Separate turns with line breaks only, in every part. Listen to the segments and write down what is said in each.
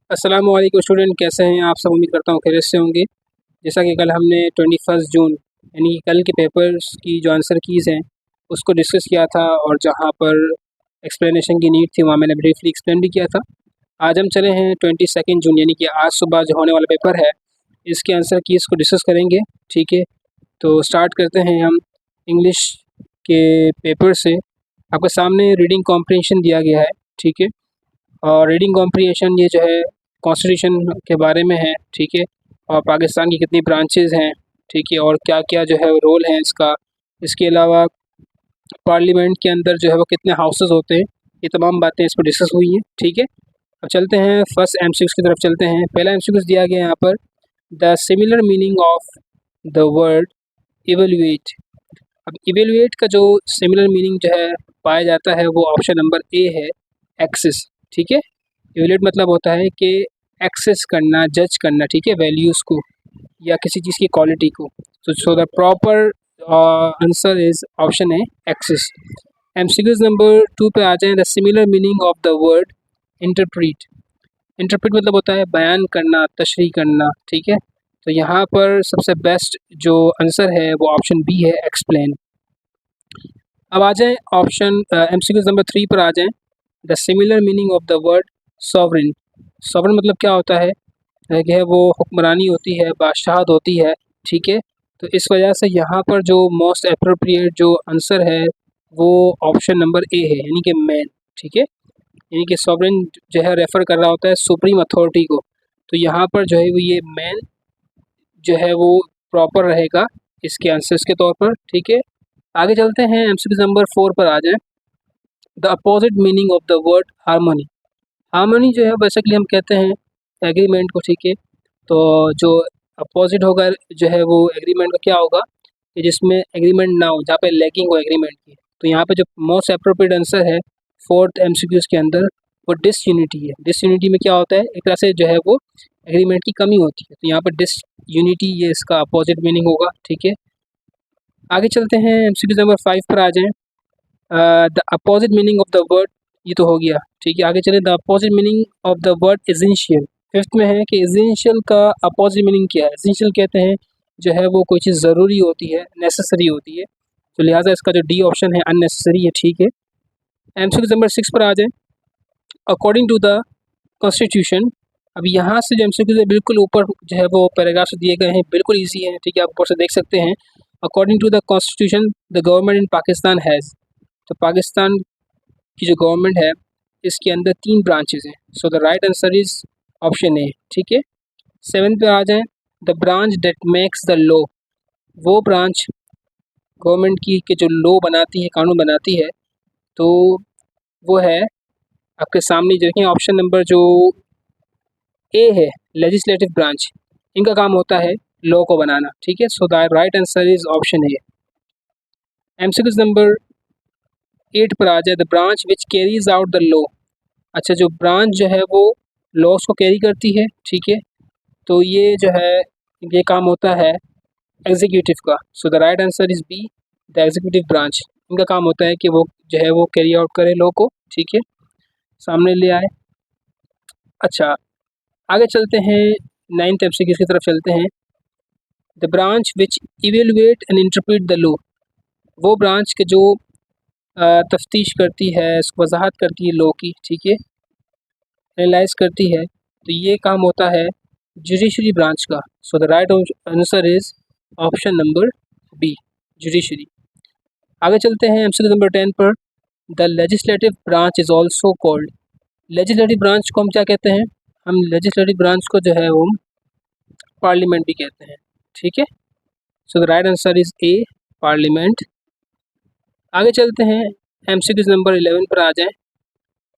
अस्सलाम वालेकुम स्टूडेंट, कैसे हैं आप सब। उम्मीद करता हूँ खैरियत से होंगे। जैसा कि कल हमने 21 जून यानी कि कल के पेपर्स की जो आंसर कीज़ हैं उसको डिस्कस किया था, और जहाँ पर एक्सप्लेनेशन की नीड थी वहाँ मैंने ब्रीफली एक्सप्लेन भी किया था। आज हम चले हैं 22 जून यानी कि आज सुबह जो होने वाला पेपर है इसके आंसर कीज़ को डिस्कस करेंगे। ठीक है, तो स्टार्ट करते हैं हम इंग्लिश के पेपर से। आपके सामने रीडिंग कॉम्प्रिहेंशन दिया गया है। ठीक है, और रीडिंग कॉम्प्रिहेंशन ये जो है कॉन्स्टिट्यूशन के बारे में है। ठीक है, और पाकिस्तान की कितनी ब्रांचेज़ हैं, ठीक है, और क्या क्या जो है रोल है इसका। इसके अलावा पार्लियामेंट के अंदर जो है वो कितने हाउसेस होते हैं, ये तमाम बातें इस पर डिस्कस हुई हैं। ठीक है, अब चलते हैं फर्स्ट एमसीक्यूज़ की तरफ चलते हैं। पहला एमसीक्यूज़ दिया गया है यहाँ पर, the similar meaning of the word evaluate. अब इवेल्युएट का जो सिमिलर मीनिंग जो है पाया जाता है वो ऑप्शन नंबर ए है, एक्सिस। ठीक है, इवेल्युएट मतलब होता है कि एक्सेस करना, जज करना, ठीक है, वैल्यूज़ को या किसी चीज़ की क्वालिटी को। तो so the proper answer is option है, एक्सेस। एमसीक्यूज नंबर 2 पे आ जाएं। The similar meaning of the word interpret. Interpret मतलब होता है बयान करना, तशरीह करना। ठीक है, तो यहाँ पर सबसे बेस्ट जो आंसर है वो ऑप्शन बी है, एक्सप्लेन। अब आ जाएं ऑप्शन एमसीक्यूज नंबर 3 पर आ जाएं। The similar meaning of the word sovereign. Sovereign मतलब क्या होता है कि है वो हुक्मरानी होती है, बादशाहत होती है। ठीक है, तो इस वजह से यहाँ पर जो मोस्ट अप्रोप्रिएट जो आंसर है वो ऑप्शन नंबर ए है, यानी कि मैन। ठीक है, यानी कि सॉवरेन जो है रेफ़र कर रहा होता है सुप्रीम अथॉरिटी को, तो यहाँ पर जो है वो ये मैन जो है वो प्रॉपर रहेगा इसके आंसर्स के तौर पर। ठीक है, आगे चलते हैं, एमसीक्यू नंबर 4 पर आ जाएं। The opposite meaning of the word harmony. Harmony जो है बेसिकली हम कहते हैं एग्रीमेंट को। ठीक है, तो जो अपोजिट होगा जो है वो एग्रीमेंट का क्या होगा कि जिसमें एग्रीमेंट ना हो, जहाँ पे लैकिंग हो एग्रीमेंट की। तो यहाँ पे जो मोस्ट अप्रोप्रिएट आंसर है फोर्थ एमसीक्यूज के अंदर वो डिसयूनिटी है। डिसयूनिटी में क्या होता है, एक तरह से जो है वो एग्रीमेंट की कमी होती है, तो यहाँ पर डिसयूनिटी ये इसका अपोजिट मीनिंग होगा। ठीक है, आगे चलते हैं, एमसीक्यूज नंबर 5 पर आ जाएं। The opposite meaning of the word, ये तो हो गया। ठीक है, आगे चले, the opposite meaning of the word essential. Fifth में है कि एसेंशियल का अपोजिट मीनिंग क्या है। एसेंशियल कहते हैं जो है वो कोई चीज़ ज़रूरी होती है, नेसेसरी होती है, तो लिहाजा इसका जो डी ऑप्शन है अननेसेसरी है। ठीक है, एमसीक्यू नंबर 6 पर आ जाएं। According to the constitution. अब यहाँ से जो एमसीक्यू है बिल्कुल ऊपर जो है वो पैराग्राफ्स दिए गए हैं, बिल्कुल ईजी है। ठीक है, आप ऊपर से देख सकते हैं। According to the constitution the government in Pakistan has. तो पाकिस्तान की जो गवर्नमेंट है इसके अंदर 3 ब्रांचेस हैं, so the right answer is option A. ठीक है, 7 पे आ जाएं। The branch that makes the law. वो ब्रांच गवर्नमेंट की के जो लॉ बनाती है, कानून बनाती है, तो वो है आपके सामने जो है ऑप्शन नंबर जो ए है, लेजिस्लेटिव ब्रांच। इनका काम होता है लॉ को बनाना। ठीक है, so the right answer is option A. MCQs number 8 पर आ जाए। The branch which carries out the law. अच्छा, जो ब्रांच जो है वो लॉस को कैरी करती है। ठीक है, तो ये जो है ये काम होता है एग्जीक्यूटिव का। So the right answer is B, the executive branch. इनका काम होता है कि वो जो है वो कैरी आउट करे लॉ को। ठीक है, सामने ले आए। अच्छा, आगे चलते हैं, 9th एमसीक्यू की तरफ चलते हैं। The branch which evaluate and interpret the law. वो ब्रांच के जो तफ्तीश करती है, वजाहत करती है लॉ की। ठीक है, एनालाइज करती है, तो ये काम होता है जुडिशरी ब्रांच का। So the right answer is option number B, judiciary. आगे चलते हैं एमसीक्यू नंबर 10 पर। The legislative branch is also called. Legislative branch को हम क्या कहते हैं, हम लेजिस्लेटिव ब्रांच को जो है वो पार्लियामेंट भी कहते हैं। ठीक है, so the right answer is a, parliament. आगे चलते हैं, एमसीक्यू नंबर 11 पर आ जाएं।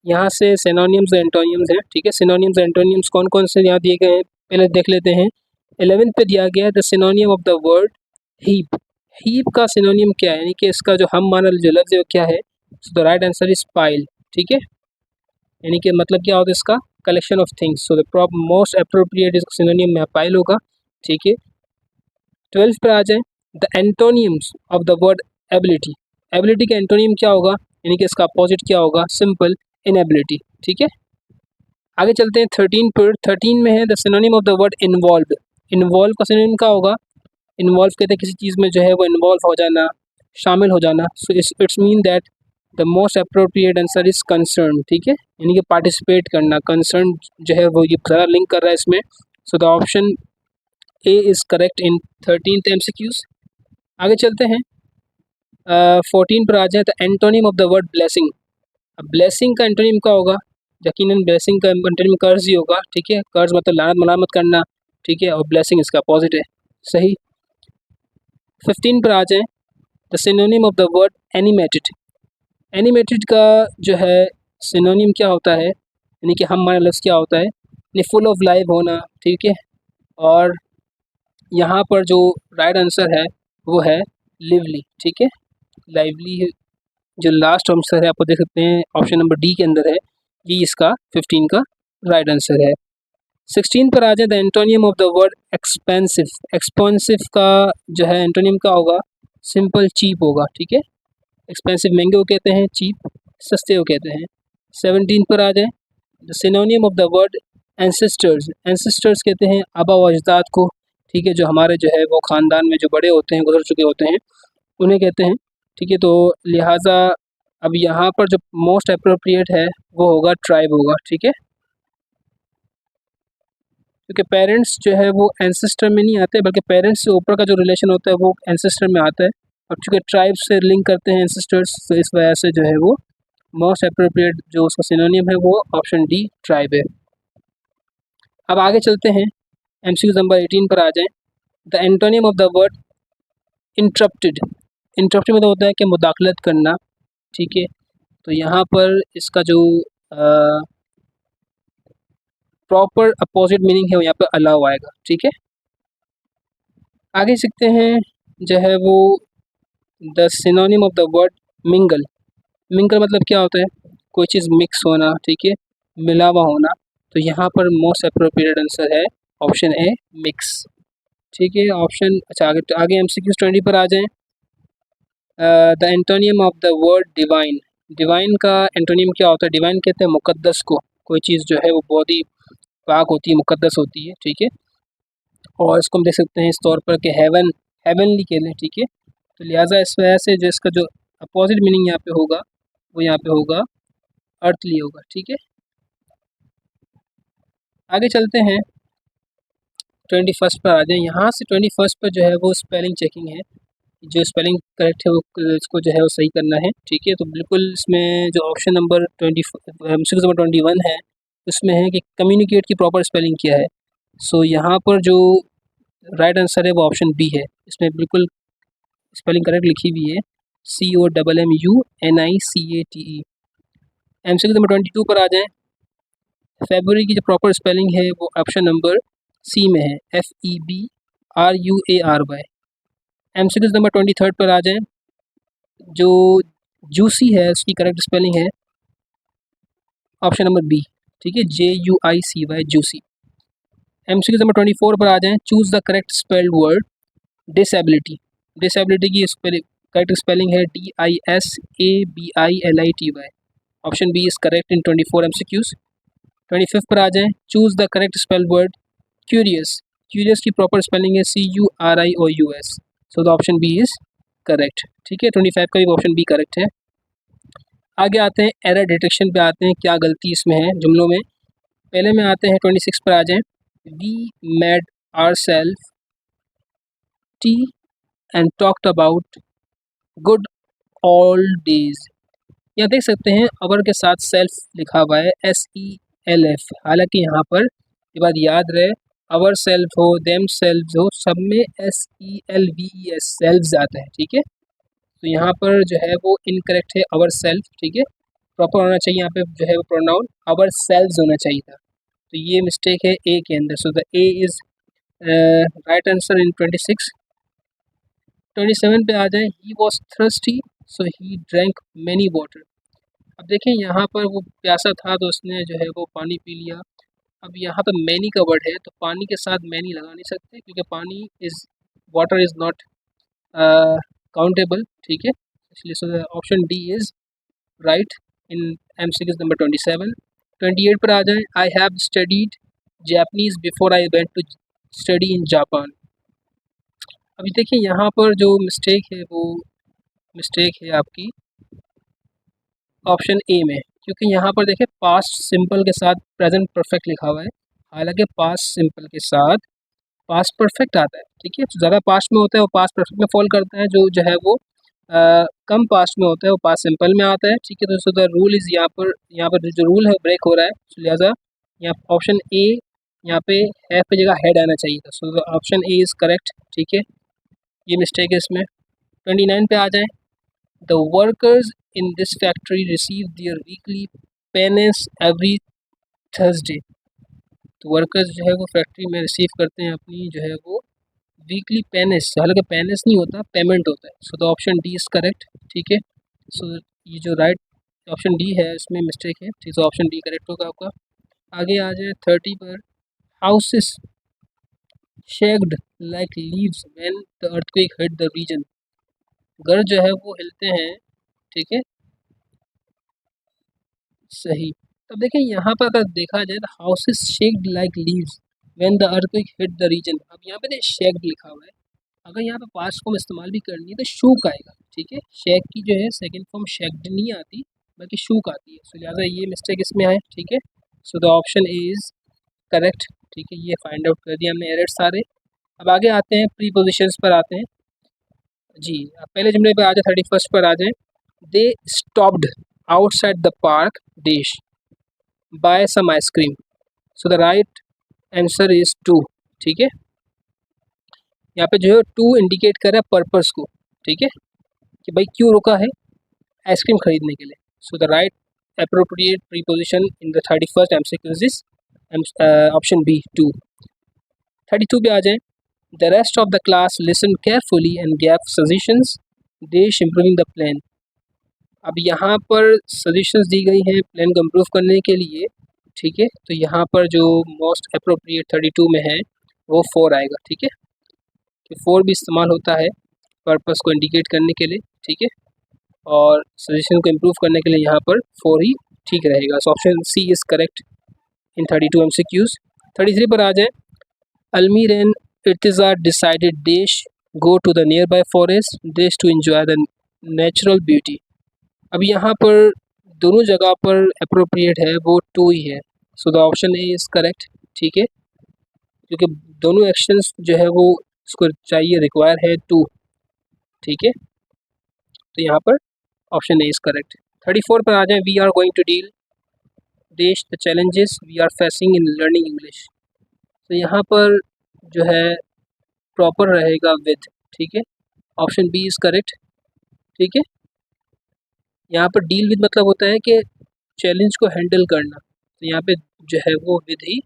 यहाँ से सिनोनिम्स और एंटोनिम्स हैं। ठीक है, सिनोनिम्स और एंटोनिम्स कौन कौन से यहाँ दिए गए हैं पहले देख लेते हैं। 11 पे दिया गया है the सिनोनियम of the word heap. Heap का सिनोनियम क्या है, यानी कि इसका जो हम माना जो लफ्ज़ है वो क्या है। So the right answer is pile. ठीक है, यानी कि मतलब क्या होता है इसका, collection of things. So the most appropriate इसका सिनोनियम में पाइल होगा। ठीक है, 12 पे आ जाए। The एंटोनियम्स of the word ability. Ability का एंटोनियम क्या होगा, यानी कि इसका अपोजिट क्या होगा, सिंपल इनएबिलिटी। ठीक है, आगे चलते हैं 13 पर। 13 में है the synonym of the word involve. Involve का सिनोनिम क्या होगा? इन्वॉल्व कहते हैं किसी चीज़ में जो है वो इन्वॉल्व हो जाना, शामिल हो जाना। So it's mean that the most appropriate answer is concern. ठीक है, यानी कि पार्टिसिपेट करना। कंसर्न जो है वो ये ज़्यादा लिंक कर रहा है इसमें। सो the option A is correct in 13th MCQs। आगे चलते हैं 14 पर आ जाए। The antonym of the word blessing. अब ब्लेसिंग का एंटोनिम क्या होगा? यकीनन ब्लेसिंग का एंटोनिम कर्ज ही होगा। ठीक है, कर्ज मतलब लानत मलामत करना। ठीक है, और ब्लेसिंग इसका अपोजिट है। सही। 15 पर आ जाएं। The synonym of the word animated. Animated का जो है सिनोनिम क्या होता है, यानी कि हम हमारा लफ्ज़ क्या होता है? यानी फुल ऑफ लाइफ होना। ठीक है, और यहाँ पर जो राइट आंसर है वो है लिवली। ठीक है, लाइवली जो लास्ट आंसर है आपको देख सकते हैं ऑप्शन नंबर डी के अंदर है, ये इसका 15 का राइट आंसर है। 16 पर आ जाए। The antonym of the word expensive. Expensive का जो है एंटोनियम क्या होगा? सिंपल चीप होगा। ठीक है, एक्सपेंसिव महंगे को कहते हैं, चीप सस्ते को कहते हैं। 17 पर आ जाए। The सिनोनियम of the word ancestors. Ancestors कहते हैं आबा व अजदाद को। ठीक है, जो हमारे जो है वो ख़ानदान में जो बड़े होते हैं, गुजर चुके होते हैं, उन्हें कहते हैं। ठीक है, तो लिहाजा अब यहाँ पर जो मोस्ट अप्रोप्रिएट है वो होगा ट्राइब होगा। ठीक है, क्योंकि पेरेंट्स जो है वो एंसेस्टर में नहीं आते, बल्कि पेरेंट्स से ऊपर का जो रिलेशन होता है वो एंसेस्टर में आता है। अब चूँकि ट्राइब से लिंक करते हैं एंसेस्टर्स, तो इस वजह से जो है वो मोस्ट अप्रोप्रिएट जो उसका सिनोनियम है वो ऑप्शन डी ट्राइब है। अब आगे चलते हैं MCQ नंबर 18 पर आ जाएं। The antonym of the word interrupted. Interrupted मतलब होता है कि मुदाखलत करना। ठीक है, तो यहाँ पर इसका जो प्रॉपर अपोजिट मीनिंग है वो यहाँ पर अलाउ आएगा। ठीक है, आगे सीखते हैं जो है वो the synonym of the word mingle. Mingle मतलब क्या होता है? कोई चीज़ मिक्स होना। ठीक है, मिलावा होना। तो यहाँ पर मोस्ट अप्रोप्रिएट आंसर है ऑप्शन ए मिक्स। ठीक है, ऑप्शन अच्छा आगे MCQ 20 पर आ जाएं। The antonym of the word divine. Divine का एंटोनियम क्या होता है? डिवाइन कहते हैं मुकद्दस को। कोई चीज़ जो है वो बहुत ही पाक होती है, मुकद्दस होती है। ठीक है, और इसको हम देख सकते हैं इस तौर पर कि हेवन, हेवनली कह लें। ठीक है, तो लिहाजा इस वजह से जो इसका जो अपोजिट मीनिंग यहाँ पे होगा वो यहाँ पे होगा अर्थली होगा। ठीक है, आगे चलते हैं 21 पर आ जाएं। यहाँ से 21 पर जो है वो स्पेलिंग चेकिंग है। जो स्पेलिंग करेक्ट है वो इसको जो है वो सही करना है। ठीक है, तो बिल्कुल इसमें जो ऑप्शन नंबर 21 है उसमें है कि कम्युनिकेट की प्रॉपर स्पेलिंग क्या है। सो यहाँ पर जो राइट आंसर है वो ऑप्शन बी है। इसमें बिल्कुल स्पेलिंग करेक्ट लिखी हुई है, COMMUNICATE। MCQ नंबर 22 पर आ जाएं। फेब्रुअरी की जो प्रॉपर स्पेलिंग है वो ऑप्शन नंबर सी में है, FEBRUARY। MCQ नंबर 23 पर आ जाएं। जो जूसी है उसकी करेक्ट स्पेलिंग है ऑप्शन नंबर बी। ठीक है, JUICY जूसी। MCQ नंबर 24 पर आ जाएं। Choose the correct spelled word disability. Disability की करेक्ट स्पेलिंग है DISABILITY। Option B is correct in 24 MCQs। 25 पर आ जाएं। Choose the correct spelled word curious. Curious की प्रॉपर स्पेलिंग है CURIOUS। So the option B is correct. ठीक है, 25 का भी ऑप्शन बी करेक्ट है। आगे आते हैं एरर डिटेक्शन पे आते हैं, क्या गलती इसमें है जुमलों में। पहले में आते हैं 26 पर आ जाएं। We made ourself tea and talked about good old days. यहाँ देख सकते हैं अवर के साथ सेल्फ लिखा हुआ है, SELF। हालांकि यहाँ पर ये बात याद रहे, अवर सेल्फ हो, देम सेल्फ हो, सब में SELVES सेल्व्स आता है। ठीक है, तो यहाँ पर जो है वो इनकरेक्ट है अवर सेल्फ। ठीक है, प्रॉपर होना चाहिए यहाँ पे जो है वो प्रोनाउन अवर सेल्व्स होना चाहिए था, तो ये मिस्टेक है ए के अंदर। So the A is right answer in 26। 27 पे आ जाए। He was thirsty so he drank many water. अब देखें यहाँ पर वो प्यासा था तो उसने जो है वो पानी पी लिया। अब यहाँ पर मैनी का वर्ड है तो पानी के साथ मैनी लगा नहीं सकते, क्योंकि पानी is water is not countable. ठीक है, इसलिए so option D is right in MCQ number 27। 28 पर आ जाएं, I have studied Japanese before I went to study in Japan. अभी देखिए यहाँ पर जो मिस्टेक है वो मिस्टेक है आपकी ऑप्शन ए में, क्योंकि यहाँ पर देखिए पास्ट सिंपल के साथ प्रेजेंट परफेक्ट लिखा हुआ है, हालांकि पास्ट सिंपल के साथ पास्ट परफेक्ट आता है। ठीक है, तो ज़्यादा पास्ट में होता है वो पास्ट परफेक्ट में फॉल करता है, जो है वो कम पास्ट में होता है वो पास्ट सिंपल में आता है। ठीक है, तो द रूल इज़ यहाँ पर जो रूल है वो ब्रेक हो रहा है, तो लिहाजा यहाँ ऑप्शन ए यहाँ पे हैव की जगह हेड आना चाहिए था। सो ऑप्शन ए इज़ करेक्ट। ठीक है, ये मिस्टेक है इसमें। 29 पे आ जाएँ, the workers in this factory receive their weekly pennies every Thursday. तो वर्कर्स जो है वो फैक्ट्री में रिसीव करते हैं अपनी जो है वो वीकली पेनेस, हालांकि पेनेस नहीं होता, पेमेंट होता है। So the option D is correct. ठीक है, सो ये जो राइट ऑप्शन डी है इसमें मिस्टेक है। ठीक है, ऑप्शन डी करेक्ट होगा आपका। आगे आ जाए 30 पर, houses shaked like leaves when the earthquake hit the region. घर जो है वो हिलते हैं। ठीक है, सही। तब देखिए यहाँ पर अगर देखा जाए तो houses shaked like leaves when the earthquake hit the region. अब यहाँ पे शेक्ड लिखा हुआ है, अगर यहाँ पे पास्ट फॉर्म इस्तेमाल भी करनी है तो शूक आएगा। ठीक है, शेक की जो है सेकंड फॉर्म शेक्ड नहीं आती बल्कि शूक आती है, सो लिहाजा ये मिस्टेक इसमें है। ठीक है, so the option A is correct. ठीक है, ये फाइंड आउट कर दिया हमने एरर सारे। अब आगे आते हैं प्रीपोजिशंस पर आते हैं जी। अब पहले जुमले पे आ जाए, 31 पर आ जाए, they stopped outside the park dish buy some ice cream. So the right answer is to. ठीक है, यहाँ पे जो है टू इंडिकेट कर रहा है पर्पस को। ठीक है, कि भाई क्यों रुका है, आइसक्रीम खरीदने के लिए। So the right appropriate preposition in the 31st MCQ is option B to. 32 पे आ जाए, the rest of the class listen carefully and gave suggestions dish improving the plan. अब यहाँ पर सजेशंस दी गई हैं प्लान को इम्प्रूव करने के लिए। ठीक है, तो यहाँ पर जो मोस्ट अप्रोप्रिएट 32 में है वो 4 आएगा। ठीक है, कि 4 भी इस्तेमाल होता है पर्पस को इंडिकेट करने के लिए। ठीक है, और सजेशन को इम्प्रूव करने के लिए यहाँ पर 4 ही ठीक रहेगा। So option C is correct in 32 MCQs। 33 पर आ जाए, अलमीर एंड इर्तिज़ा डिसाइडेड देश go to the nearby forest देश to enjoy the natural beauty. अब यहाँ पर दोनों जगह पर अप्रोप्रिएट है वो 2 ही है। So the option A is correct. ठीक है, क्योंकि दोनों एक्शंस जो है वो उसको चाहिए, रिक्वायर है 2। ठीक है, तो यहाँ पर ऑप्शन ए इज़ करेक्ट। 34 पर आ जाए, we are going to deal देश the challenges we are facing in learning English. तो यहाँ पर जो है प्रॉपर रहेगा विद। ठीक है, ऑप्शन बी इज़ करेक्ट। ठीक है, यहाँ पर डील विद मतलब होता है कि चैलेंज को हैंडल करना, तो यहाँ पे जो है वो विद ही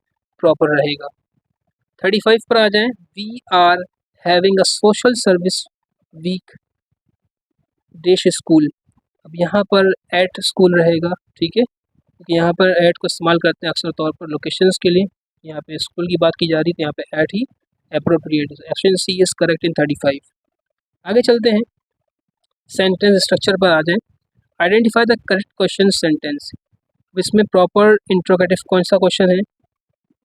प्रॉपर रहेगा। 35 पर आ जाएं, we are having a social service week देश स्कूल। अब यहाँ पर एट स्कूल रहेगा। ठीक है, क्योंकि यहाँ पर एट को इस्तेमाल करते हैं अक्सर तौर पर लोकेशंस के लिए, यहाँ पे स्कूल की बात की जा रही है तो यहाँ पे एट ही appropriate. Option C is correct in 35। आगे चलते हैं, सेंटेंस स्ट्रक्चर पर आ जाएं, identify the correct question sentence. इसमें प्रॉपर इंट्रोगेटिव कौन सा क्वेश्चन है,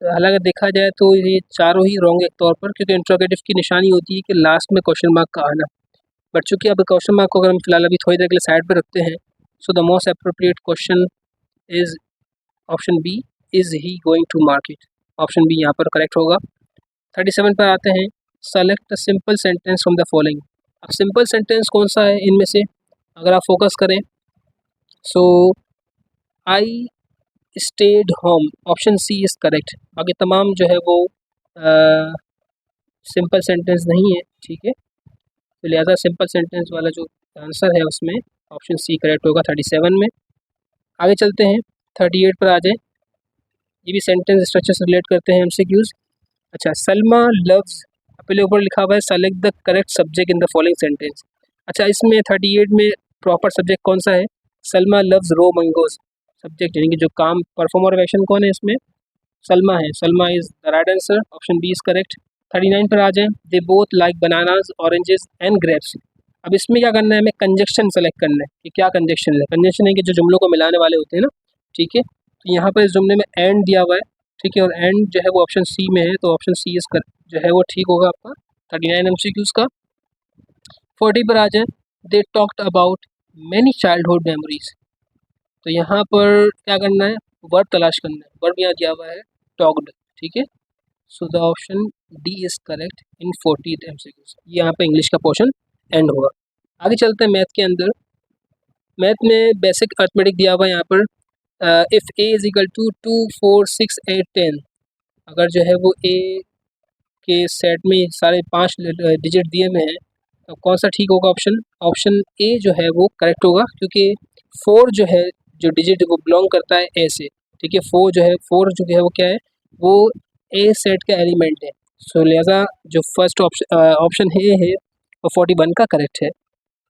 हालांकि देखा जाए तो ये चारों ही रॉन्ग एक तौर पर, क्योंकि इंट्रोगेटिव की निशानी होती है कि लास्ट में क्वेश्चन मार्क का आना। बट चूँकि अब क्वेश्चन मार्क को अगर हम फिलहाल अभी थोड़ी देर के लिए साइड पर रखते हैं, so the most appropriate question is option B, is he going to market. Option B यहाँ पर करेक्ट होगा। 37 पर आते हैं, select the simple sentence from the following. अब सिंपल सेंटेंस कौन सा है इनमें से, अगर आप फोकस करें, so I stayed home, option C is correct. बाकी तमाम जो है वो सिंपल सेंटेंस नहीं है। ठीक है, तो लिहाजा सिंपल सेंटेंस वाला जो आंसर है उसमें ऑप्शन सी करेक्ट होगा 37 में। आगे चलते हैं, 38 पर आ जाए, ये भी सेंटेंस स्ट्रक्चर से रिलेट करते हैं MCQs। अच्छा, सलमा लव्स, पहले ऊपर लिखा हुआ है select the correct subject in the following sentence. अच्छा, इसमें 38 में प्रॉपर सब्जेक्ट कौन सा है, Salma loves raw mangoes. Subject यानी कि जो काम परफॉर्मर ऑफ एक्शन कौन है इसमें, सलमा है। Salma is the right answer, option B is correct. 39 पर आ जाएं, they both like bananas oranges and grapes. अब इसमें क्या करना है, हमें कंजक्शन सेलेक्ट करना है कि क्या कंजक्शन है। कंजक्शन है कि जो जुमलों को मिलाने वाले होते हैं ना। ठीक है, तो यहाँ पर इस जुमले में एंड दिया हुआ है, ठीक है, और एंड जो है वो ऑप्शन सी में है, तो ऑप्शन सी इस जो है वो ठीक होगा आपका 39 MCQs का। 40 पर आ जाए, they talked about many childhood memories. तो यहाँ पर क्या करना है, वर्ब तलाश करना है, वर्ब यहाँ दिया हुआ है टॉक्ड, ठीक है। So the option D is correct in 40 MCQs। ये यहाँ पे इंग्लिश का पोर्शन एंड होगा। आगे चलते हैं मैथ के अंदर। मैथ में बेसिक अर्थमेटिक दिया हुआ है यहाँ पर, if A is equal to 2 4 6 8 10। अगर जो है वो ए के सेट में सारे 5 डिजिट दिए हुए हैं, तो कौन सा ठीक होगा ऑप्शन, ऑप्शन ए जो है वो करेक्ट होगा, क्योंकि 4 जो है जो डिजिट वो बिलोंग करता है ए से, ठीक है। 4 जो है 4 जो है वो क्या है, वो ए सेट का एलिमेंट है। सो लिहाजा जो फर्स्ट ऑप्शन ए है वो 41 का करेक्ट है।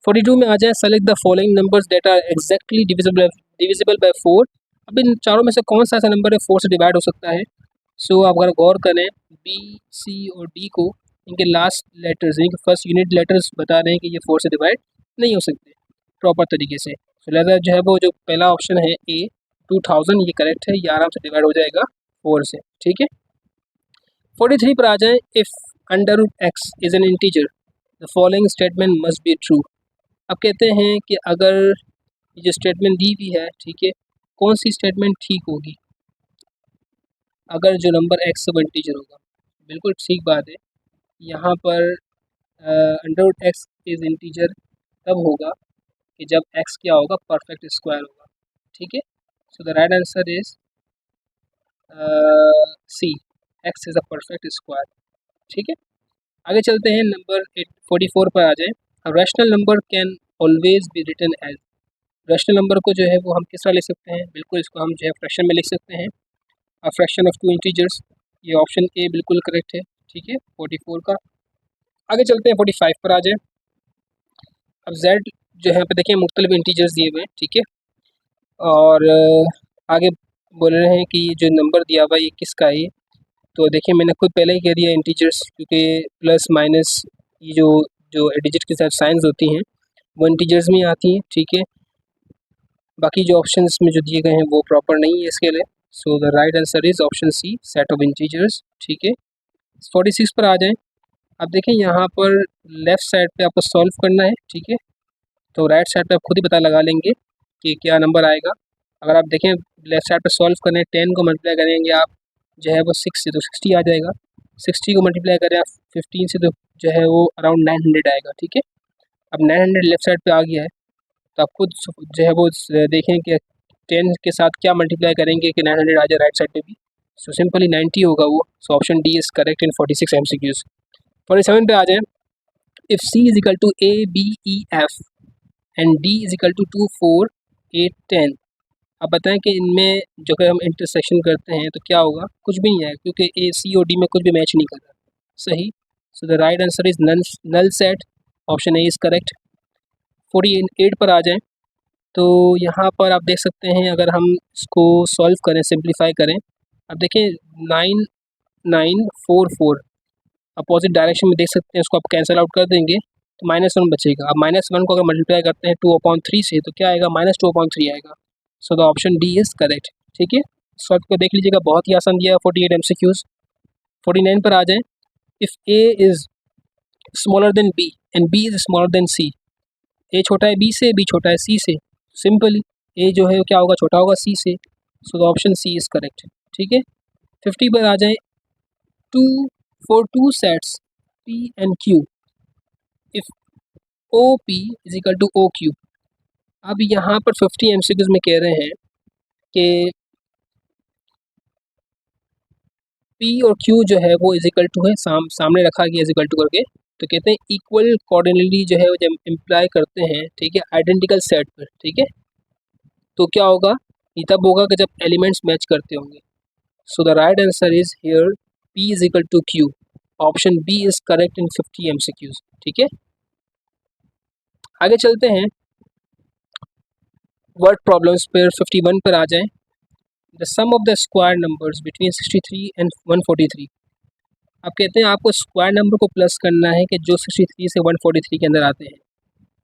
42 में आ जाए, select the following numbers that are exactly divisible by 4। अब इन चारों में से कौन सा ऐसा नंबर है 4 से डिवाइड हो सकता है। सो आप अगर गौर करें बी, सी और डी को, इनके लास्ट लेटर्स यानी कि फर्स्ट यूनिट लेटर्स बता रहे हैं कि ये 4 से डिवाइड नहीं हो सकते प्रॉपर तरीके से। तो लिहाजा जो है वो जो पहला ऑप्शन है ए 2000 ये करेक्ट है, ये आराम से डिवाइड हो जाएगा 4 से, ठीक है। 43 पर आ जाएँ, if under root x is an integer the following statement must be true. अब कहते हैं कि अगर ये जो स्टेटमेंट दी हुई है, ठीक है, कौन सी स्टेटमेंट ठीक होगी अगर जो नंबर एक्स वो इंटीजर होगा। बिल्कुल ठीक बात है, यहाँ पर under root x is integer तब होगा कि जब एक्स क्या होगा, परफेक्ट स्क्वायर होगा, ठीक है। So the right answer is C, x is a perfect square, ठीक है। आगे चलते हैं, नंबर 44 पर आ जाए। Rational number can always be written as. Rational number को जो है वो हम किस तरह लिख सकते हैं, बिल्कुल इसको हम जो है फ्रैक्शन में लिख सकते हैं, अ फ्रैक्शन ऑफ 2 इंटीजर्स। ये ऑप्शन ए बिल्कुल करेक्ट है, ठीक है, 44 का। आगे चलते हैं 45 पर आ जाए। अब z जो है पे देखिए मुख्तलिफ इंटीजर्स दिए हुए हैं, ठीक है, और आगे बोल रहे हैं कि जो नंबर दिया हुआ है ये किसका है। तो देखिए मैंने खुद पहले ही कह दिया इंटीजर्स, क्योंकि प्लस माइनस ये जो जो डिजिट के साथ साइंस होती हैं वो इंटीजर्स में आती हैं, ठीक है। बाकी जो ऑप्शंस में जो दिए गए हैं वो प्रॉपर नहीं है इसके लिए। So the right answer is option C, set of integers, ठीक है। 46 पर आ जाएं। अब देखें यहाँ पर लेफ़्ट साइड पे आपको सॉल्व करना है, ठीक है, तो राइट साइड पे आप खुद ही पता लगा लेंगे कि क्या नंबर आएगा। अगर आप देखें लेफ़्ट साइड पे सॉल्व करें, 10 को मल्टीप्लाई करेंगे आप जो है वो 6 से, तो 60 आ जाएगा। 60 को मल्टीप्लाई करें आप 15 से, तो जो है वो अराउंड 900 आएगा, ठीक है। अब 900 लेफ़्ट साइड पे आ गया है, तो आप खुद जो है वो देखें कि 10 के साथ क्या मल्टीप्लाई करेंगे कि 900 आ जाए राइट साइड पे भी। सो सिंपली 90 होगा वो। So option D is correct in 46 MCQs। 47 पे आ जाएँ। If C is equal to A B E F and D is equal to 2 4 8 10। अब बताएं कि इनमें जो कि हम इंटरसेक्शन करते हैं तो क्या होगा, कुछ भी नहीं आएगा, क्योंकि ए सी और डी में कुछ भी मैच नहीं कर रहा। सही। So the right answer is null set, option A is correct. 48 पर आ जाएं। तो यहाँ पर आप देख सकते हैं, अगर हम इसको सॉल्व करें, सिंप्लीफाई करें, अब देखें 9 9 4 4 अपोजिट डायरेक्शन में देख सकते हैं, इसको आप कैंसिल आउट कर देंगे तो -1 बचेगा। अब -1 को अगर मल्टीप्लाई करते हैं 2/3 से, तो क्या आएगा, -2/3 आएगा। So the option D is correct, ठीक है। सॉल्व को देख लीजिएगा, बहुत ही आसान दिया है 48 MCQs। 49 पर आ जाएँ। If A is smaller than B and B is smaller than C, A छोटा है बी से, बी छोटा है सी से, सिंपली ए जो है क्या होगा, छोटा होगा सी से। So the option C is correct, ठीक है। 50 पर आ जाएँ। 2 for 2 sets P and Q if OP is equal to OQ। अब यहाँ पर 50 MCQs में कह रहे हैं कि P और Q जो है वो इज इक्वल टू है, सामने रखा गया इज इक्वल टू करके, तो कहते हैं इक्वल कोऑर्डिनेटली जो है वो जब इम्प्लाई करते हैं, ठीक है, आइडेंटिकल सेट पर, ठीक है, तो क्या होगा, ये तब होगा कि जब एलिमेंट्स मैच करते होंगे। So the right answer is here P is equal to Q, option B is correct in 50 MCQs, ठीक है। आगे चलते हैं वर्ड प्रॉब्लम्स पर। 51 पर आ जाएं। The sum of the square numbers between 63 and 143। अब कहते हैं आपको स्क्वायर नंबर को प्लस करना है कि जो 63 से 143 के अंदर आते हैं।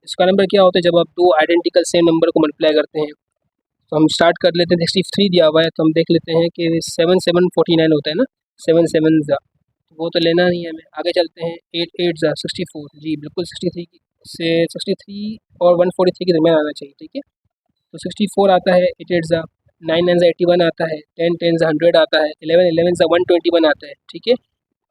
स्क्वायर नंबर क्या होता है, जब आप दो आइडेंटिकल सेम नंबर को मल्टीप्लाई करते हैं। तो हम स्टार्ट कर लेते हैं। 63 दिया हुआ है तो हम देख लेते हैं कि 7 7 49 होता है ना, 7 7 ज़ा, वो तो लेना नहीं है हमें। आगे चलते हैं, 8 8 ज़ा 64, जी बिल्कुल 63 से 63 और 143 के दरमियान आना चाहिए, ठीक है। तो 64 आता है, 8 8 ज़ा, 9 9 ज़ा 81 आता है, 10 10 ज़ा 100 आता है, 11 11 ज़ा 121 आता है, ठीक है।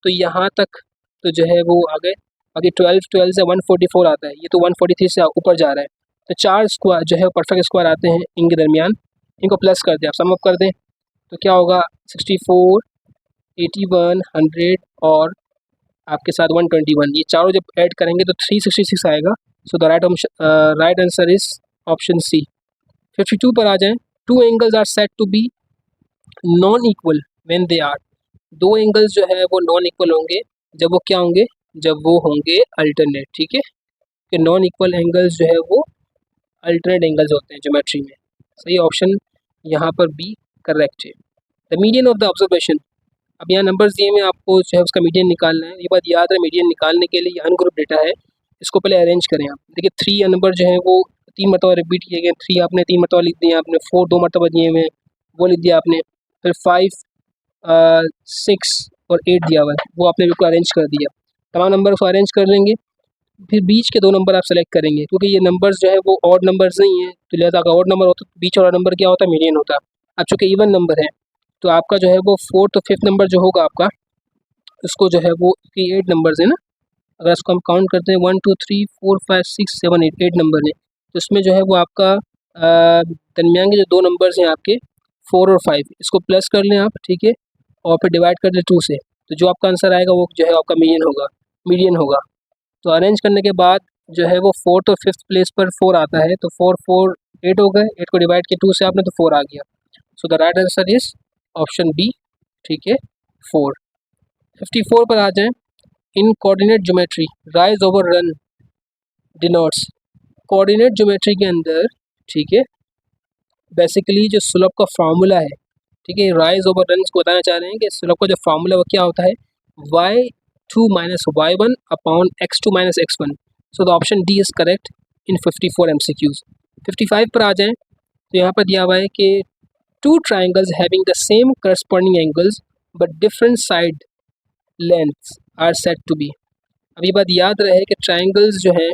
तो यहाँ तक तो जो है वो आगे आगे 12 12 से 144 आता है, ये तो 143 से ऊपर जा रहा है। तो 4 स्क्वायर जो है परफेक्ट स्क्वायर आते हैं इनके दरमियान, इनको प्लस कर दें, आप सम अप कर दें तो क्या होगा, 64 81 100 और आपके साथ 121, ये चारों जब ऐड करेंगे तो 366 आएगा। So the right answer is option C. 52 पर आ जाएं, two angles are set to be non equal when they are, दो एंगल्स जो है वो नॉन इक्वल होंगे जब वो क्या होंगे, जब वो होंगे अल्टरनेट, ठीक है। कि नॉन इक्वल एंगल्स जो है वो अल्टरनेट एंगल्स होते हैं ज्योमेट्री में। सही ऑप्शन यहाँ पर बी करेक्ट है। The median of the observation, अब यहाँ नंबर्स दिए हुए आपको जो है उसका मीडियन निकालना है। ये बात याद है, मीडियन निकालने के लिए अनग्रुप डेटा है, इसको पहले अरेंज करें आप। देखिए 3 नंबर जो है वो 3 मरतबा रिपीट किए गए, 3 आपने 3 मरतबा लिख दिया, आपने 4 2 मरतबा दिए हुए हैं वो लिख दिया आपने, फिर 5 6 और 8 दिया हुआ है वो आपने बिल्कुल अरेंज कर दिया। तमाम नंबर को अरेंज कर लेंगे, फिर बीच के 2 नंबर आप सेलेक्ट करेंगे, क्योंकि ये नंबर्स जो है वो ऑड नंबर्स नहीं है, तो लिहाजा अगर ऑड नंबर होता तो बीच वाला नंबर क्या होता, मीडियन होता। अब चूँकि इवन नंबर है तो आपका जो है वो 4th और 5th नंबर जो होगा आपका, उसको जो है वो 8 नंबर्स है ना, अगर इसको हम काउंट करते हैं 1 2 3 4 5 6 7 8 8 नंबर है, तो इसमें जो है वो आपका दरमियान के जो 2 नंबर्स हैं आपके 4 और 5, इसको प्लस कर लें आप, ठीक है, और फिर डिवाइड कर दें 2 से, तो जो आपका आंसर आएगा वो जो है आपका मीडियन होगा। तो अरेंज करने के बाद जो है वो 4th और 5th प्लेस पर 4 आता है, तो 4 4 8 हो गए, 8 को डिवाइड किया 2 से आपने तो 4 आ गया। So the right answer is option B, ठीक है, 4। 54 पर आ जाएं, in coordinate geometry rise over run denotes, coordinate geometry के अंदर, ठीक है, बेसिकली जो स्लोप का फार्मूला है, ठीक है, राइज ओवर रन को बताना चाह रहे हैं कि स्लोप का जो फार्मूला वो क्या होता है, y2 minus y1 upon x2 minus x1। So the option D is correct in 54 MCQs। 55 पर आ जाएं, तो यहाँ पर दिया हुआ है कि two triangles having the same corresponding angles but different side lengths are set to be. अब ये बात याद रहे कि ट्राइंगल्स जो हैं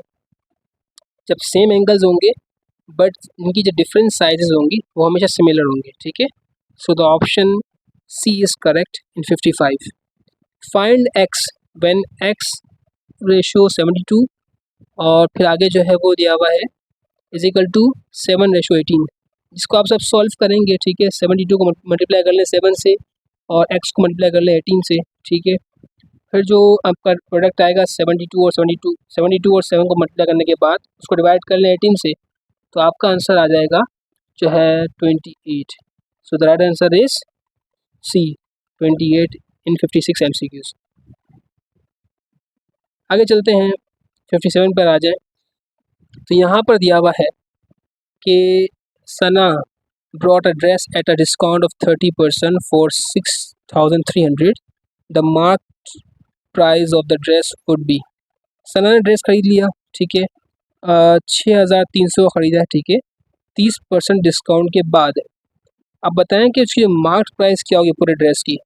जब सेम एंगल्स होंगे बट इनकी जो डिफरेंट साइजेस होंगी वो हमेशा सिमिलर होंगे, ठीक है। So the option C is correct in 55। Find x when x ratio 72 और फिर आगे जो है वो दिया हुआ है इज इक्वल टू 7 रेशियो 18, जिसको आप सब सॉल्व करेंगे, ठीक है। 72 को मल्टीप्लाई कर लें 7 से और x को मल्टीप्लाई कर लें 18 से, ठीक है। फिर जो आपका प्रोडक्ट आएगा 72 और 72 और 7 को मल्टीप्लाई करने के बाद उसको डिवाइड कर लें 18 से, तो आपका आंसर आ जाएगा जो है 28। So the right answer is C, 28 in 56 MCQs। आगे चलते हैं, 57 पर आ जाएं, तो यहाँ पर दिया हुआ है कि Sana brought a dress at a discount of 30% for 6300, the mark price of the dress would be. Sana ने ड्रेस खरीद लिया, ठीक है, 6300 ख़रीदा, ठीक है, 30% डिस्काउंट के बाद। अब बताएं कि उसकी मार्क प्राइस क्या होगी पूरे ड्रेस की,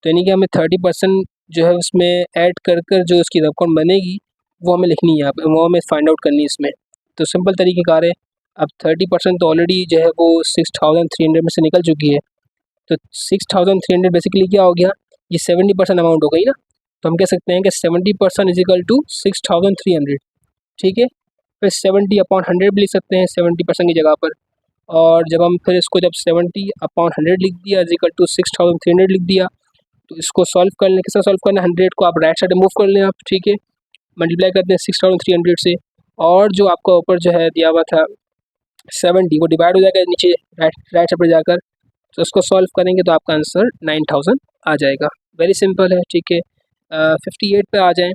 तो यानी कि हमें 30% जो है उसमें ऐड कर कर जो उसकी रकम बनेगी वो हमें लिखनी है, वो हमें फाइंड आउट करनी है इसमें। तो सिंपल तरीक़ेकार है, अब 30% तो ऑलरेडी जो है वो 6300 में से निकल चुकी है, तो 6300 बेसिकली क्या हो गया, ये 70% अमाउंट हो गई ना, तो हम कह सकते हैं कि 70% इज इक्वल टू 6300, ठीक है। फिर 70 अपॉन 100 भी लिख सकते हैं 70% की जगह पर, और जब हम फिर इसको जब 70 अपॉन 100 लिख दिया इज इक्वल टू 6300 लिख दिया, तो इसको सॉल्व कर लें, किससे सॉल्व करना है, 100 को आप राइट साइड मूव कर लें आप, ठीक है, मल्टीप्लाई करते हैं 6300 से, और जो आपका ऊपर जो है दिया हुआ था 70 वो डिवाइड हो जाएगा नीचे राइट साइड पर जाकर, तो उसको सॉल्व करेंगे तो आपका आंसर 9000 आ जाएगा। वेरी सिंपल है, ठीक है। 58 पे आ जाएं,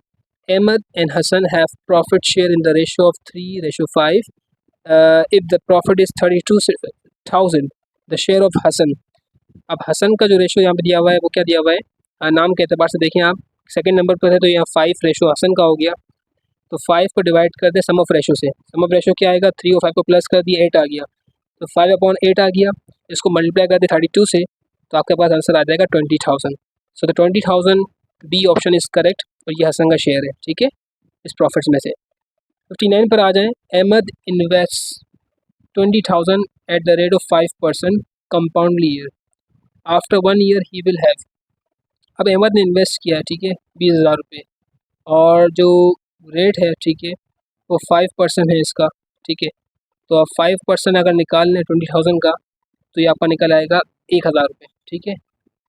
Ahmed and Hasan have profit share in the ratio of 3:5। If the profit is 32,000 the share of Hasan. अब हसन का जो रेशियो यहाँ पे दिया हुआ है वो क्या दिया हुआ है, नाम के अतबार से देखें आप, सेकंड नंबर पर है तो यहाँ 5 रेशियो हसन का हो गया, तो 5 को डिवाइड कर दे सम ऑफ रेशियो से, सम ऑफ रेशियो क्या आएगा, 3 और 5 को प्लस कर दिया 8 आ गया, तो 5/8 आ गया, इसको मल्टीप्लाई कर दे 32 से तो आपके पास आंसर आ जाएगा 20,000। So the 20,000 B option is correct और ये हसन का शेयर है, ठीक है, इस प्रॉफिट्स में से। 59 पर आ जाएं। Ahmed invest 20,000 at the rate of 5% compound year, after 1 year he will have. अब अहमद ने इन्वेस्ट किया, ठीक है, 20,000 रुपये, और जो रेट है, ठीक है, वो 5% है इसका, ठीक है। तो अब 5% अगर निकाल लें 20,000 का तो ये आपका निकल आएगा 1,000 रुपये, ठीक है।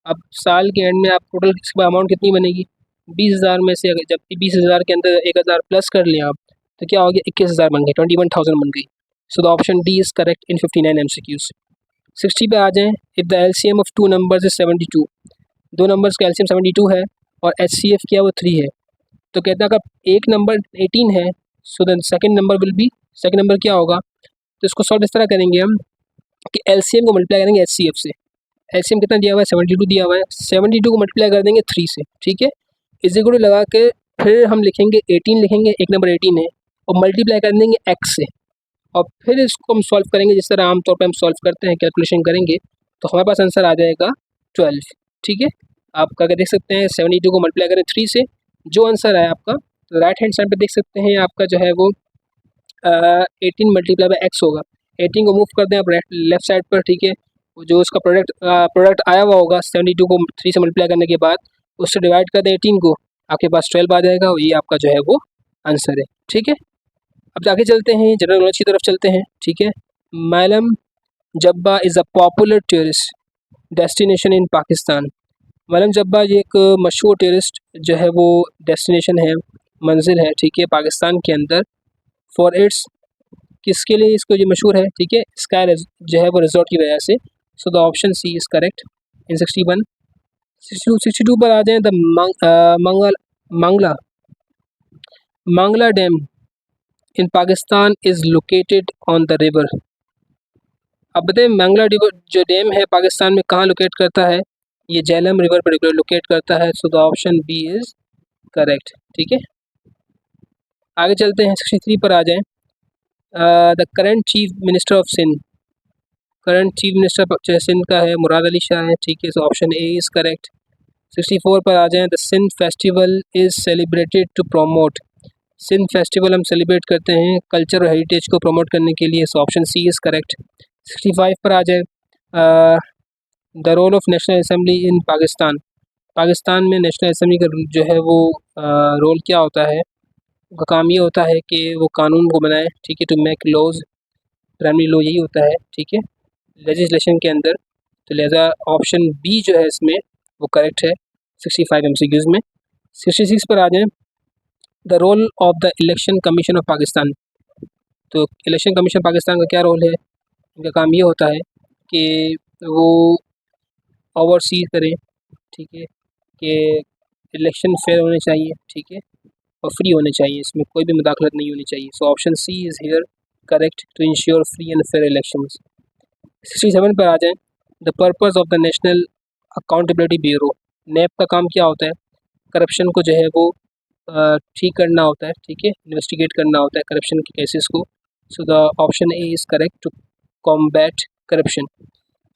अब साल के एंड में आप टोटल इसका अमाउंट कितनी बनेगी, 20,000 में से अगर जब 20,000 के अंदर 1,000 प्लस कर लें आप तो क्या हो गया, 21,000 बन गई, 21,000 बन गई। सो the option D is correct in 59 MCQs। 60 पे आ जाएँ। If the LCM of two numbers is 72, दो नंबर्स का LCM 72 है और HCF क्या वो 3 है, तो कहता है अगर एक नंबर 18 है so then second number will be, second number क्या होगा, तो इसको सॉल्व इस तरह करेंगे हम कि LCM को मल्टीप्लाई करेंगे HCF से। LCM कितना दिया हुआ है, 72 दिया हुआ है, 72 को मल्टीप्लाई कर देंगे 3 से, ठीक है, इज इक्वल टू लगा के फिर हम लिखेंगे 18 लिखेंगे, एक नंबर 18 है, और मल्टीप्लाई कर देंगे x से, और फिर इसको हम सॉल्व करेंगे जिस तरह आमतौर पर हम सॉल्व करते हैं, कैलकुलेशन करेंगे तो हमारे पास आंसर आ जाएगा 12, ठीक है। आप करके देख सकते हैं, 72 को मल्टीप्लाई करें 3 से, जो आंसर है आपका, तो राइट हैंड साइड पे देख सकते हैं आपका जो है वो 18 मल्टीप्लाई बाई एक्स होगा। 18 को मूव कर दें आप लेफ्ट साइड पर, ठीक है, जो उसका प्रोडक्ट आया हुआ होगा 72 को 3 से मल्टीप्लाई करने के बाद उससे डिवाइड कर दें 18 को, आपके पास 12 आ जाएगा, और ये आपका जो है वो आंसर है, ठीक है। अब आगे चलते हैं, जनरल नॉलेज की तरफ चलते हैं, ठीक है। Malam Jabba is a popular tourist destination in Pakistan. Malam Jabba ये एक मशहूर टूरिस्ट जो है वो डेस्टिनेशन है, मंजिल है, ठीक है, पाकिस्तान के अंदर। फॉर इट्स, किसके लिए इसको ये मशहूर है, ठीक है, स्काई जो है वो रिजॉर्ट की वजह से। So the option C is correct in 61। 62 पर आ जाएँ। The Mangla dam in Pakistan is located on the river. अब बताएं मांगला जो डैम है पाकिस्तान में कहाँ लोकेट करता है, ये झेलम रिवर पर लोकेट करता है। So the option B is correct, ठीक है। आगे चलते हैं, 63 पर आ जाएं। The current chief minister of Sindh, current chief minister जो सिंध का है मुराद अली शाह है, ठीक है, so option A is correct. 64 पर आ जाएं। The Sindh festival is celebrated to promote, Sindh festival हम सेलिब्रेट करते हैं कल्चर और हेरिटेज को प्रमोट करने के लिए, so option C is correct. 65 पर आ जाए। The role of national assembly in Pakistan, Pakistan में नेशनल असम्बली का जो है वो रोल क्या होता है, उनका काम ये होता है कि वो कानून को बनाए, ठीक है, to make laws, primary law यही होता है, ठीक है, लेजिस्लेशन के अंदर। तो लिहाजा ऑप्शन बी जो है इसमें वो करेक्ट है 65 MCQs में। 66 पर आ जाएँ। The role of the election commission of Pakistan, तो इलेक्शन कमीशन पाकिस्तान का क्या रोल है, उनका काम ये होता है कि वो ओवरसी करें, ठीक है, कि इलेक्शन फेयर होने चाहिए, ठीक है, और फ्री होने चाहिए, इसमें कोई भी मुदाखलत नहीं होनी चाहिए। So option C is here correct to ensure free and fair elections. 67 पर आ जाएं। The purpose of the national accountability bureau, NAB का काम क्या होता है, करप्शन को जो है वो ठीक करना होता है, ठीक है, इन्वेस्टिगेट करना होता है करप्शन के केसेस को। So the option A is correct to combat corruption.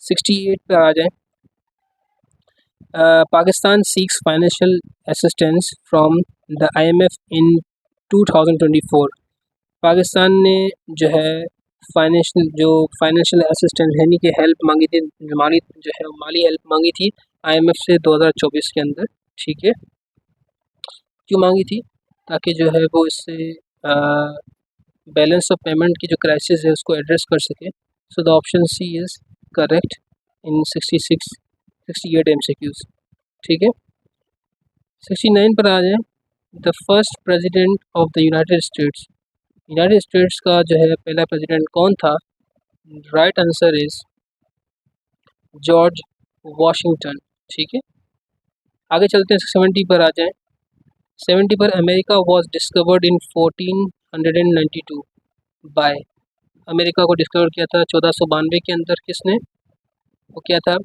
68 पर आ जाएं। Pakistan seeks financial assistance from the IMF in 2024, Pakistan ने जो है फाइनेंशियल असिस्टेंस यानी कि हेल्प मांगी थी, माली हेल्प मांगी थी IMF से 2024 के अंदर, ठीक है। क्यों मांगी थी, ताकि जो है वो इससे बैलेंस ऑफ पेमेंट की जो क्राइसिस है उसको एड्रेस कर सके। So the option C is correct in 68 MCQs, ठीक है। 69 पर आ जाए। The first president of the United States का जो है पहला प्रेसिडेंट कौन था, right answer is George Washington, ठीक है। आगे चलते हैं, 70 पर आ जाएं। 70 पर America was discovered in 1492 by, America को डिस्कवर किया था 1492 के अंदर, किसने, वो क्या था,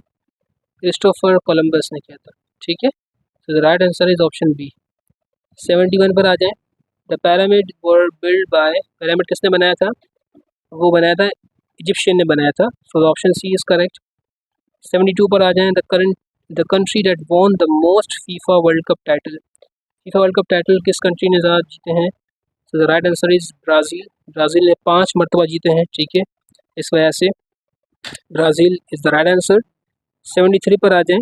क्रिस्टोफर कोलंबस ने किया था, ठीक है। तो the right answer is option B. 71 पर आ जाएं। The pyramid were build by, pyramid किसने बनाया था, वो बनाया था इजिप्शियन ने बनाया था। So the option C is correct. 72 पर आ जाएँ, the country that won the most FIFA world cup title. FIFA world cup title किस कंट्री ने ज़्यादा जीते हैं? So the right answer is Brazil. Brazil ने 5 मरतबा जीते हैं, ठीक है, इस वजह से Brazil is the right answer. 73 पर आ जाएँ,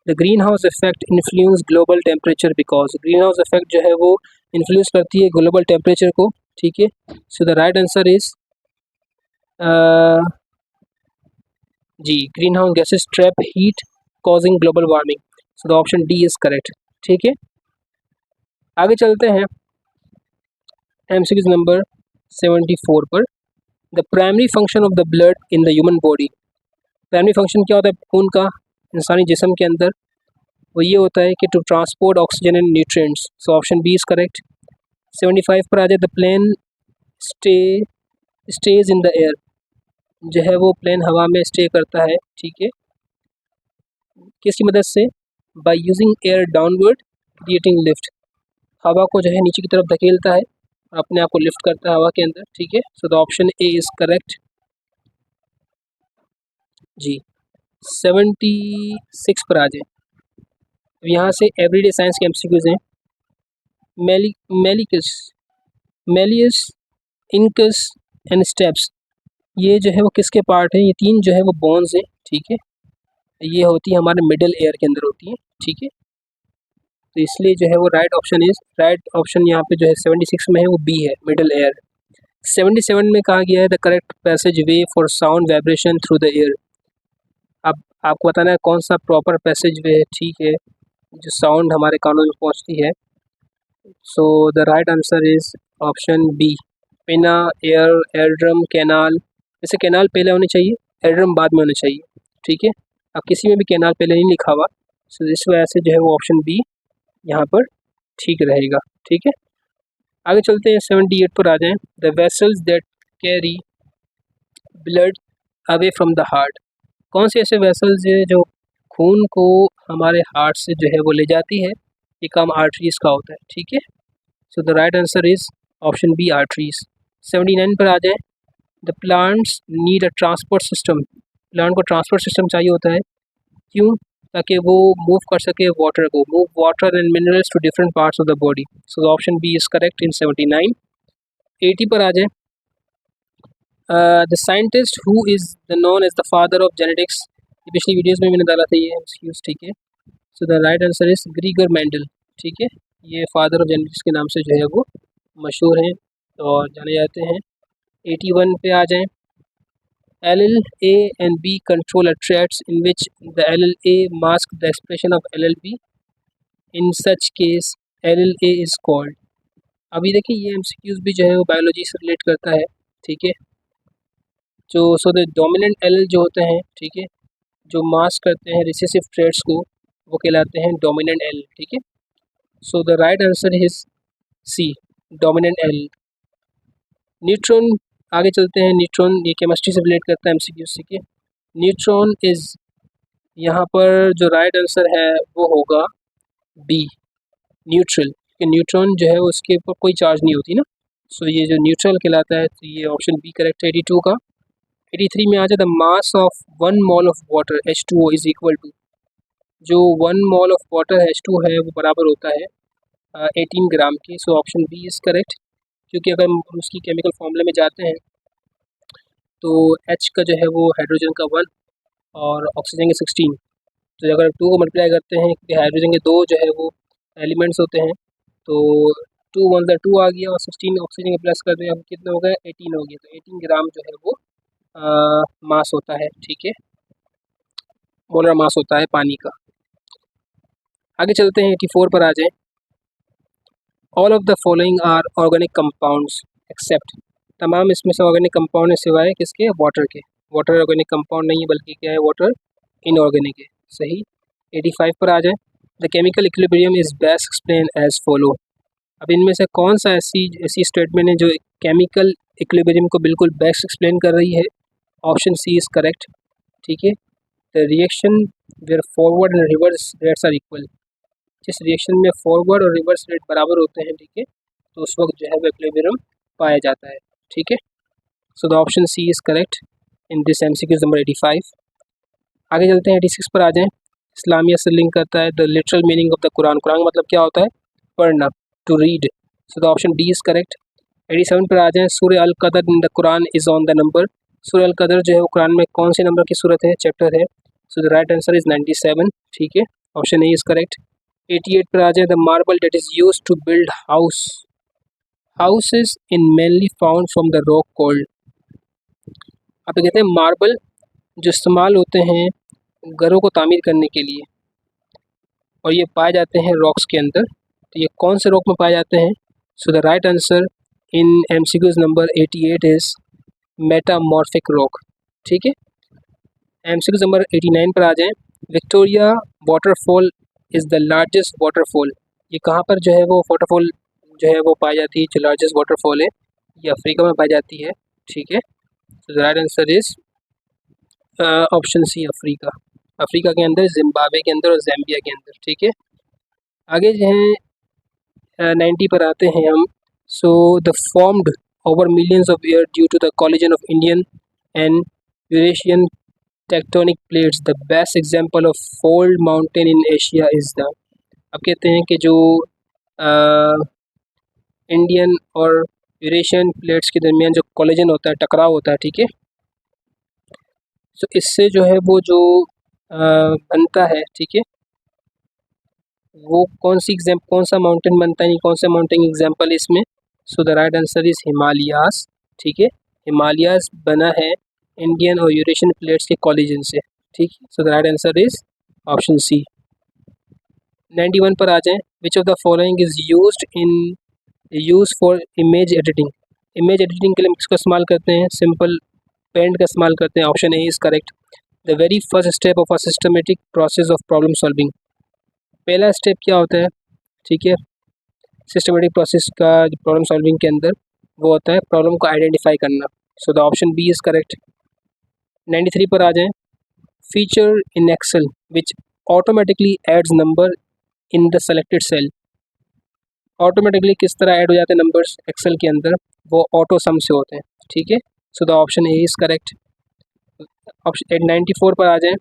the green house effect influence global temperature because. Green house effect जो है वो इन्फ्लुएंस करती है ग्लोबल टेम्परेचर को, ठीक है। So the right answer is जी, greenhouse gases trap heat causing global warming. So the option D is correct, ठीक है। आगे चलते हैं एमसीक्यूज नंबर 74 पर। The primary function of the blood in the human body. Primary function क्या होता है खून का इंसानी जिस्म के अंदर? वो ये होता है कि to transport oxygen and nutrients. So option B is correct. 75 पर आ जाए, the plane stage in the air. जो है वो प्लेन हवा में स्टे करता है, ठीक है, किसकी मदद से? By using air downward creating lift. हवा को जो है नीचे की तरफ धकेलता है और अपने आप को लिफ्ट करता है हवा के अंदर, ठीक है। So the option A is correct जी। 76 पर आ जाए, यहाँ से एवरीडे साइंस के एमसीक्यूज हैं। मेलियस, इंकस एंड स्टेप्स, ये जो है वो किसके पार्ट है? ये 3 जो है वो बोन्स हैं, ठीक है। ये होती है हमारे मिडल एयर के अंदर होती है, ठीक है। तो इसलिए जो है वो राइट ऑप्शन यहाँ पे जो है 76 में है वो बी है, मिडल एयर। 77 में कहा गया है the correct passage way for sound vibration through the air. अब आपको बताना है कौन सा प्रॉपर पैसेज वे है, ठीक है, जो साउंड हमारे कानों में पहुँचती है। So the right answer is option B, pinna, air, eardrum, canal. जैसे कैनाल पहले होने चाहिए, एयरड्रम बाद में होना चाहिए, ठीक है। अब किसी में भी कैनाल पहले नहीं लिखा हुआ, सो इस वजह से जो है वो ऑप्शन बी यहाँ पर ठीक रहेगा, ठीक है। आगे चलते हैं 78 पर आ जाएं, the vessels that carry blood away from the heart. कौन से ऐसे वेसल्स हैं जो खून को हमारे हार्ट से जो है वो ले जाती है? ये काम आर्टरीज का होता है, ठीक है। So the right answer is option B, arteries. 79 पर आ जाएं, the plants need a transport system. Plant को ट्रांसपोर्ट सिस्टम चाहिए होता है, क्यों? ताकि वो मूव कर सके वाटर को, move water and minerals to different parts of the body. So option B is correct in 79। 80 पर आ जाएं, the scientist who is the known as the father of genetics. ये पिछली वीडियोज़ में मैंने डाला था ये एक्सक्यूज़, ठीक है। So the right answer is ग्रीगर Mendel, ठीक है। ये फादर ऑफ जेनेटिक्स के नाम से जो है वो मशहूर हैं और जाने जाते हैं। 81 पे आ जाएं, LLA and B control are traits in which the LLA mask the expression of LLB. In such case LLA is called। अभी देखिए ये MCQs भी जो है वो बायोलॉजी से रिलेट करता है, ठीक है। जो द डोमिनेंट LL जो होते हैं, ठीक है, जो मास्क करते हैं रिसेसिव ट्रेट्स को, वो कहलाते हैं डोमिनेंट L, ठीक है। So the right answer is C, dominant L। Neutron, आगे चलते हैं। न्यूट्रॉन ये केमिस्ट्री से रिलेट करता है MCQ से के। न्यूट्रॉन इज़, यहाँ पर जो राइट आंसर है वो होगा बी, न्यूट्रल। कि न्यूट्रॉन जो है उसके ऊपर कोई चार्ज नहीं होती ना, सो ये जो न्यूट्रल कहलाता है, तो ये ऑप्शन बी करेक्ट है 82 का। 83 में आ जाए, the mass of 1 mole of water H2O is equal to. जो 1 मोल ऑफ वाटर H2 है वो बराबर होता है 18 ग्राम की। So option B is correct, क्योंकि अगर हम उसकी केमिकल फॉर्मूले में जाते हैं तो H का जो है वो हाइड्रोजन का 1 और ऑक्सीजन के 16, तो अगर 2 को मल्टीप्लाई करते हैं क्योंकि हाइड्रोजन के 2 जो है वो एलिमेंट्स होते हैं, तो 2 वन ज़ा 2 आ गया और 16 ऑक्सीजन के प्लस कर दें, अब कितने हो गए? 18 हो गए। तो 18 ग्राम जो है वो मास होता है, ठीक है, मोलर मास होता है पानी का। आगे चलते हैं 84 पर आ जाएं, all of the following are organic compounds except. तमाम इसमें से ऑर्गेनिक कंपाउंड है सिवाय किसके? वाटर के। वाटर ऑर्गेनिक कंपाउंड नहीं है बल्कि क्या है? वाटर इनऑर्गेनिक है, सही। 85 पर आ जाए, the chemical equilibrium is best explain as follow. अब इनमें से कौन सा ऐसी स्टेटमेंट है जो केमिकल इक्विलिब्रियम को बिल्कुल बेस्ट एक्सप्लेन कर रही है? ऑप्शन सी इज़ करेक्ट, ठीक है। The reaction where forward and reverse rates are equal. जिस रिएक्शन में फॉरवर्ड और रिवर्स रेट बराबर होते हैं, ठीक है, तो उस वक्त जो है वो इक्विलिब्रियम पाया जाता है, ठीक है। So the option C is correct in this MCQ number 85। आगे चलते हैं 86 पर आ जाएं। इस्लामिया से लिंक करता है। The literal meaning of the Quran, Quran का मतलब क्या होता है? पढ़ना, to read. So the option D is correct. 87 पर आ जाएं। Surah al Qadr in the Quran is on the number. Surah al कदर जो है वो कुरान में कौन से नंबर की सूरत है, चैप्टर है? So the right answer is 97। ठीक है, ऑप्शन ए इज़ करेक्ट। 88 पर आ जाए। The marble that is use to build houses in mainly found from the rock called. आप कहते हैं मार्बल जो इस्तेमाल होते हैं घरों को तामीर करने के लिए, और ये पाए जाते हैं रॉक्स के अंदर। तो ये कौन से रॉक में पाए जाते हैं? So the right answer in MCQs number 88 is metamorphic rock. ठीक है, MCQ नंबर 89 पर आ जाएं। Victoria waterfall is the largest waterfall. ये कहाँ पर जो है वो वाटरफॉल जो है वो पाई जाती है? जो लार्जेस्ट वाटरफॉल है ये अफ्रीका में पाई जाती है। ठीक है, तो the right answer is option C, Africa. Africa के अंदर, जिम्बाब्वे के अंदर और ज़ैम्बिया के अंदर। ठीक है, आगे जो है 90 पर आते हैं हम। So the formed over millions of year due to the collision of Indian and Eurasian tectonic plates, the best example of fold mountain in Asia is the. अब कहते हैं कि जो इंडियन और यूरेशियन प्लेट्स के दरमियान जो कॉलिजन होता है, टकराव होता है, ठीक है, सो इससे जो है वो जो बनता है, ठीक है, वो कौन सा माउंटेन बनता है, कौन सा माउंटेन एग्जाम्पल है इसमें? सो the right answer is Himalayas. ठीक है, हिमालयास बना है इंडियन और यूरेशियन प्लेट्स के कॉलिजन से। ठीक है, so the right answer is option C. 91 पर आ जाएं। Which of the following is use for image editing. Image editing के लिए हम किसका इस्तेमाल करते हैं? सिंपल पेंट का इस्तेमाल करते हैं। Option A is correct. The very first step of a systematic process of problem solving. पहला स्टेप क्या होता है? ठीक है, सिस्टमेटिक प्रोसेस का प्रॉब्लम सॉल्विंग के अंदर वो होता है प्रॉब्लम को आइडेंटिफाई करना। So the option B is correct. 93 पर आ जाएं। Feature in Excel which automatically adds number in the selected cell. Automatically किस तरह ऐड हो जाते हैं नंबर्स एक्सेल के अंदर? वो ऑटो सम से होते हैं। ठीक है, so the option A is correct. Option 94 पर आ जाएं।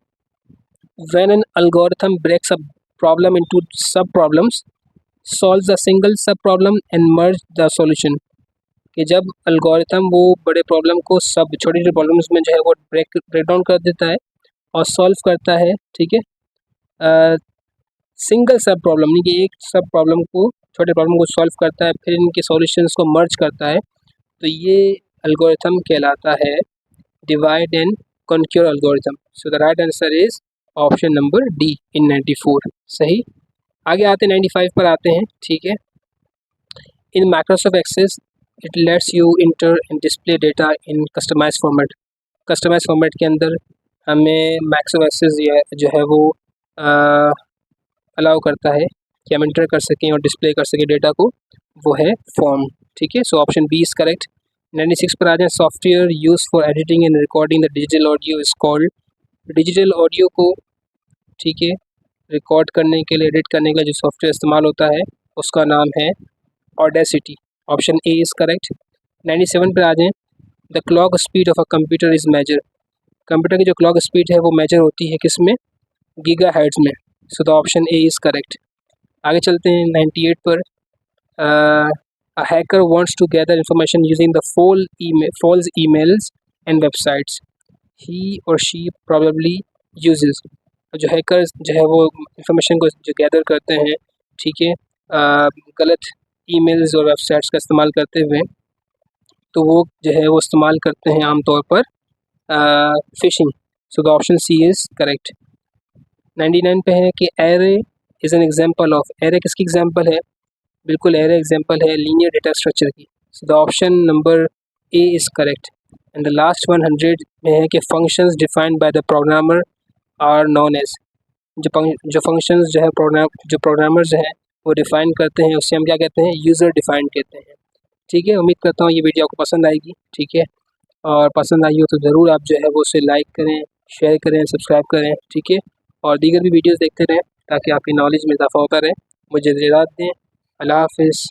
When an algorithm breaks a problem into sub problems, solves a single sub problem and merge the solution. कि जब एल्गोरिथम वो बड़े प्रॉब्लम को सब छोटे छोटे प्रॉब्लम्स में जो है वो ब्रेक डाउन कर देता है और सॉल्व करता है। ठीक है, सिंगल सब प्रॉब्लम, नहीं कि एक सब प्रॉब्लम को, छोटे प्रॉब्लम को सॉल्व करता है, फिर इनके सॉल्यूशंस को मर्ज करता है, तो ये एल्गोरिथम कहलाता है divide and conquer algorithm. So the right answer is option number D in 94। सही, आगे आते हैं 95 पर आते हैं। ठीक है, in Microsoft Access it lets you enter and display data in customize format. Customize format के अंदर हमें माइक्रोसॉफ्ट एक्सेस जो है वो अलाउ करता है कि हम इंटर कर सकें और डिस्प्ले कर सकें डेटा को, वो है फॉर्म। ठीक है, so option B is correct. 96 पर आ जाए। Software use for editing and recording the digital audio is called. Digital audio को, ठीक है, रिकॉर्ड करने के लिए, एडिट करने के लिए जो सॉफ्टवेयर इस्तेमाल होता है उसका नाम है Audacity. Option A is correct. 97 पर आ जाएँ। The clock speed of a computer is measure. Computer की जो क्लॉक स्पीड है वो मेजर होती है किस में? गीगाहर्ट्ज़ में। So the option A is correct. आगे चलते हैं 98 पर। A hacker wants to gather information using the false emails and websites he और शी प्रोबेबली यूजेस। जो हैकर्स जो है वो इंफॉर्मेशन को जो गैदर करते हैं, ठीक है, गलत ईमेल्स और वेबसाइट्स का इस्तेमाल करते हुए, तो वो जो है वो इस्तेमाल करते हैं आमतौर पर phishing. So the option C is correct. 99 पे है कि array is an example of. Array किसकी एग्जांपल है? बिल्कुल, एरे एग्जांपल है लीनियर डेटा स्ट्रक्चर की। So the option number A is correct. And the last 100 में है कि functions defined by the programmer are known as. जो फंक्शंस जो है प्रोग्रामर्स हैं वो डिफ़ाइन करते हैं, उससे हम क्या कहते हैं? यूज़र डिफाइंड कहते हैं। ठीक है, उम्मीद करता हूँ ये वीडियो आपको पसंद आएगी। ठीक है, और पसंद आई हो तो ज़रूर आप जो है वो उसे लाइक करें, शेयर करें, सब्सक्राइब करें। ठीक है, और दीगर भी वीडियोस देखते रहें ताकि आपकी नॉलेज में इजाफा होता रहे। मुझे इजाज़त दें। अल्लाह हाफ़िज़।